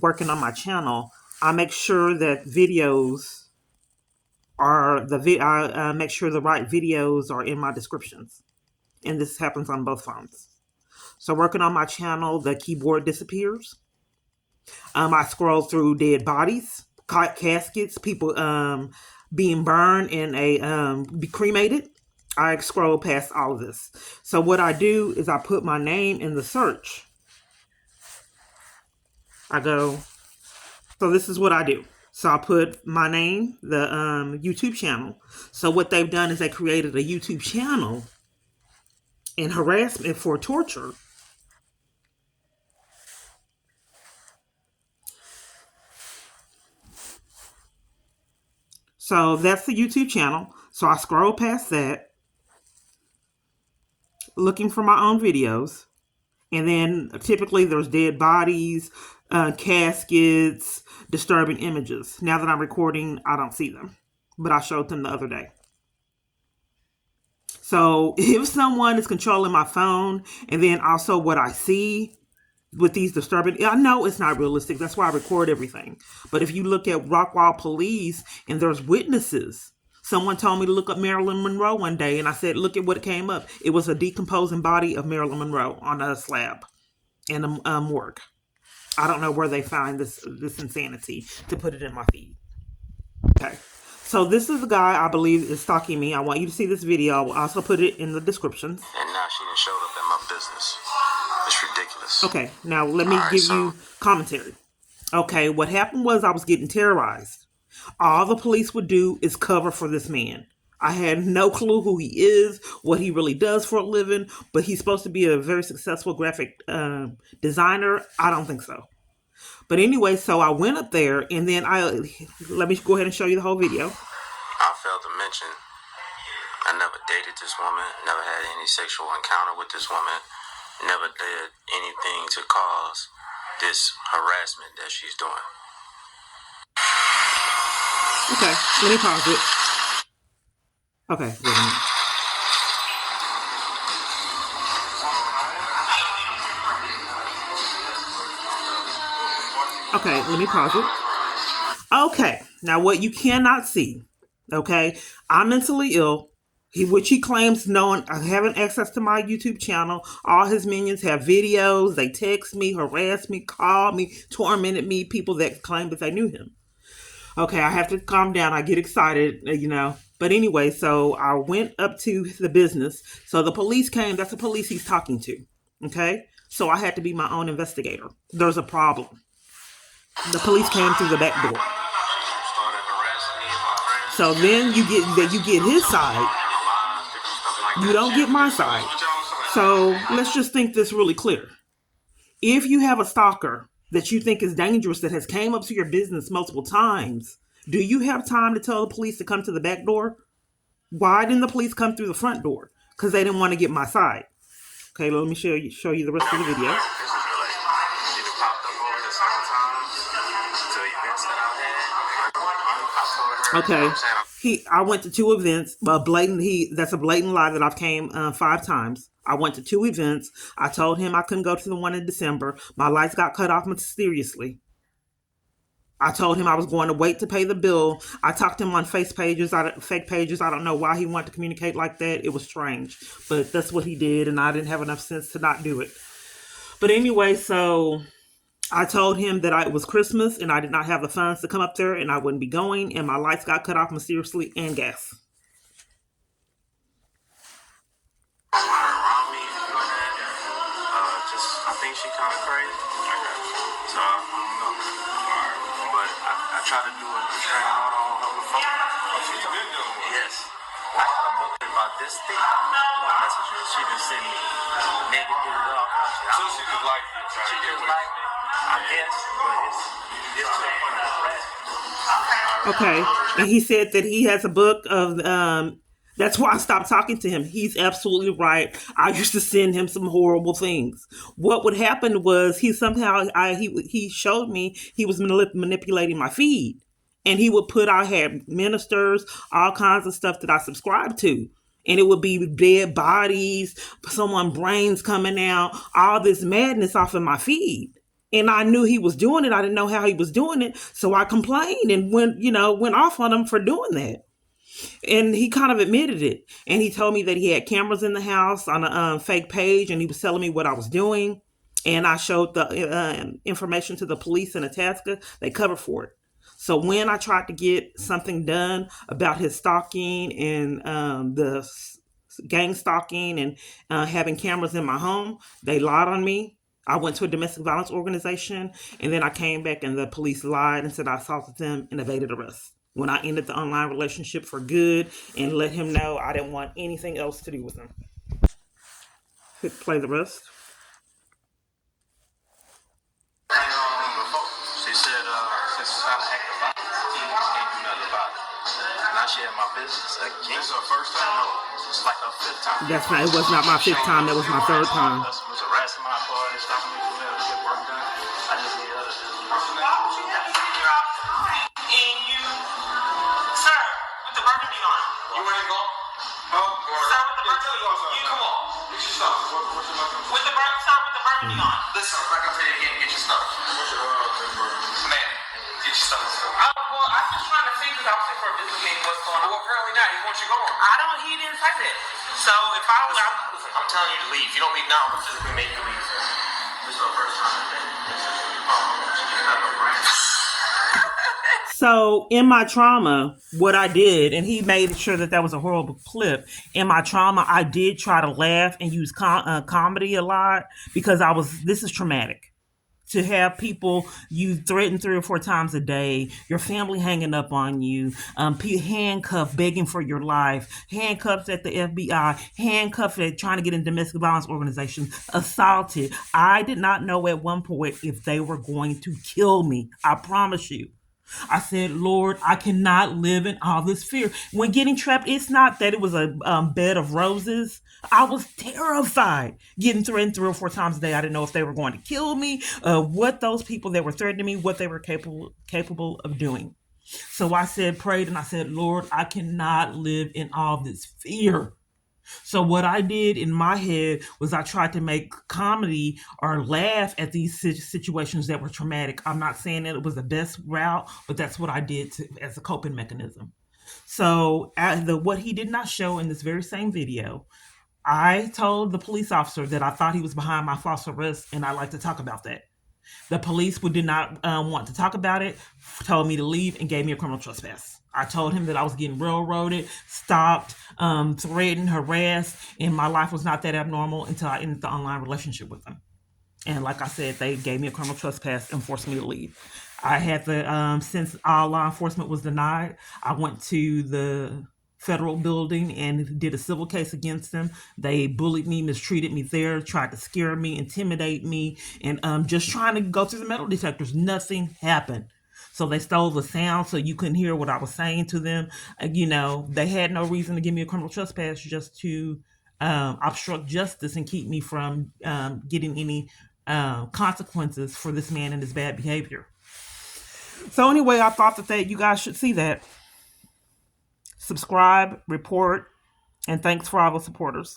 working on my channel, I make sure that videos I make sure the right videos are in my descriptions, and this happens on both phones. So working on my channel, the keyboard disappears. I scroll through dead bodies, caskets, people being burned and be cremated. I scroll past all of this. So what I do is I put my name in the search. I go. So this is what I do. So I put my name, the YouTube channel. So what they've done is they created a YouTube channel in harassment for torture. So that's the YouTube channel. So I scroll past that, looking for my own videos. And then typically there's dead bodies, caskets, disturbing images. Now that I'm recording, I don't see them, but I showed them the other day. So if someone is controlling my phone and then also what I see with these disturbing, I know it's not realistic. That's why I record everything. But if you look at Rockwall Police and there's witnesses, someone told me to look up Marilyn Monroe one day, and I said, look at what came up. It was a decomposing body of Marilyn Monroe on a slab in a morgue. I don't know where they find this insanity to put it in my feed. Okay. So this is the guy I believe is stalking me. I want you to see this video. I will also put it in the descriptions. And now she done showed up in my business. It's ridiculous. Okay, now let me give you commentary. Okay, what happened was I was getting terrorized. All the police would do is cover for this man. I had no clue who he is, what he really does for a living, but he's supposed to be a very successful graphic designer. I don't think so. But anyway, so I went up there, and then let me go ahead and show you the whole video. I failed to mention, I never dated this woman, never had any sexual encounter with this woman, never did anything to cause this harassment that she's doing. Okay, let me pause it. Okay, wait a minute. Okay, let me pause it. Okay, now what you cannot see, okay, I'm mentally ill, which he claims having access to my YouTube channel. All his minions have videos, they text me, harass me, call me, tormented me, people that claim that they knew him. Okay, I have to calm down, I get excited, But anyway, so I went up to the business. So the police came, that's the police he's talking to, okay? So I had to be my own investigator. There's a problem. The police came through the back door. So then you get his side. You don't get my side. So let's just think this really clear. If you have a stalker that you think is dangerous that has came up to your business multiple times, do you have time to tell the police to come to the back door? Why didn't the police come through the front door? Because they didn't want to get my side. Okay, let me show you the rest of the video. Okay, I went to 2 events. That's a blatant lie that I've came 5 times. I went to 2 events. I told him I couldn't go to the one in December. My lights got cut off mysteriously. I told him I was going to wait to pay the bill. I talked to him on fake pages. I don't know why he wanted to communicate like that. It was strange, but that's what he did, and I didn't have enough sense to not do it. But anyway, so I told him that it was Christmas and I did not have the funds to come up there and I wouldn't be going, and my lights got cut off mysteriously and gas. I think she kind of crazy. So, but I try to do a restraining order on her before. Yes. I got a book about this thing. Messages she just sent me. Negative love. So she just like you. She just like me. I guess, but it's okay. And he said that he has a book of that's why I stopped talking to him. He's absolutely right. I used to send him some horrible things. What would happen was he showed me he was manipulating my feed. And he would I had ministers, all kinds of stuff that I subscribed to. And it would be dead bodies, someone brains coming out, all this madness off of my feed. And I knew he was doing it. I didn't know how he was doing it. So I complained and went off on him for doing that. And he kind of admitted it. And he told me that he had cameras in the house on a fake page, and he was telling me what I was doing. And I showed the information to the police in Itasca. They covered for it. So when I tried to get something done about his stalking and the gang stalking and having cameras in my home, they lied on me. I went to a domestic violence organization, and then I came back and the police lied and said I assaulted them and evaded arrest. When I ended the online relationship for good and let him know I didn't want anything else to do with him. Hit play the rest. She said, since it's not an act of violence, she can't do nothing about it. Now she had my business again. This is her first time? No, it's like her fifth time. That's not. It was not my fifth time. That was my third time. Customers harassing my part and stopping me from able to get work done. I just need her to do it. Why would you have to figure out time and you, sir, with the burgundy on? You ready to go? Sir, with the burgundy on. You come on. Get your stuff. What's your license? With the burgundy on. Listen, I'm not going to tell you again. Get your stuff. What's your man, get your stuff. Well, I'm just trying to see because I was here for a business meeting. What's going on? Well, apparently not. He wants you going. He didn't say that. So if I was, Listen, I'm telling you to leave. If you don't leave now, I'm going to physically make you leave. This is our first time today. So in my trauma, what I did, and he made sure that was a horrible clip. In my trauma, I did try to laugh and use comedy a lot because this is traumatic. To have people you threaten 3 or 4 times a day, your family hanging up on you, handcuffed, begging for your life, handcuffed at the FBI, handcuffed at trying to get in domestic violence organizations, assaulted. I did not know at one point if they were going to kill me. I promise you. I said, Lord, I cannot live in all this fear. When getting trapped, it's not that it was a bed of roses. I was terrified getting threatened 3 or 4 times a day. I didn't know if they were going to kill me, what those people that were threatening me, what they were capable of doing. So I prayed, and I said, Lord, I cannot live in all this fear. So what I did in my head was I tried to make comedy or laugh at these situations that were traumatic. I'm not saying that it was the best route, but that's what I did as a coping mechanism. So what he did not show in this very same video, I told the police officer that I thought he was behind my false arrest, and I like to talk about that. The police did not want to talk about it, told me to leave, and gave me a criminal trespass. I told him that I was getting railroaded, stopped, threatened, harassed, and my life was not that abnormal until I ended the online relationship with them. And like I said, they gave me a criminal trespass and forced me to leave. I had since all law enforcement was denied, I went to the federal building and did a civil case against them. They bullied me, mistreated me there, tried to scare me, intimidate me, and just trying to go through the metal detectors. Nothing happened. So they stole the sound so you couldn't hear what I was saying to them. They had no reason to give me a criminal trespass, just to obstruct justice and keep me from getting any consequences for this man and his bad behavior. So anyway, I thought that you guys should see that. Subscribe, report, and thanks for all the supporters.